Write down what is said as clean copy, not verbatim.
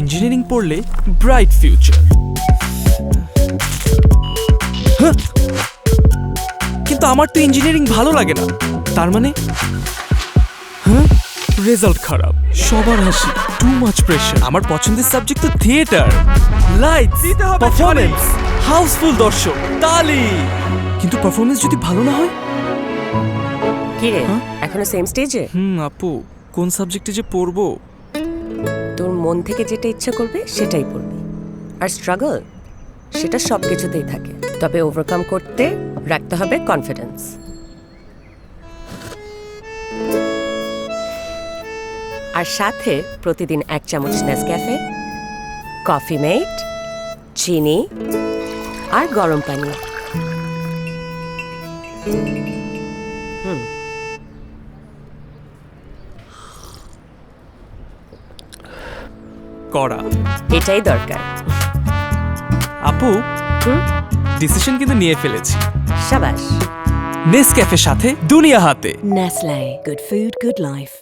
Engineering পড়লে bright future. কিন্তু আমার তো ইঞ্জিনিয়ারিং ভালো লাগে না। তার মানে রেজাল্ট খারাপ, সবার হাসি, টু মাচ প্রেশার। আমার পছন্দের সাবজেক্ট তো থিয়েটার, লাইটস, পারফরম্যান্স, হাউসফুল দর্শক, তালি। কিন্তু পারফরম্যান্স যদি ভালো না হয়? কি রে, এখনো সেম স্টেজে? আপু, কোন সাবজেক্টে যে পড়বো? তোর মন থেকে যেটা ইচ্ছা করবে সেটাই পড়বি। আর স্ট্রাগল সেটা সব কিছুতেই থাকে, তবে ওভারকাম করতে রাখতে হবে কনফিডেন্স। আর সাথে প্রতিদিন 1 চামচ নেসক্যাফে, কফি মেট, চিনি আর গরম পানি। করা এটাই দরকার। আপু, ডিসিশন কিন্তু নিয়ে ফেলেছি। শাবাশ। নেসক্যাফের সাথে দুনিয়া হাতে। Nestle, good food, good life.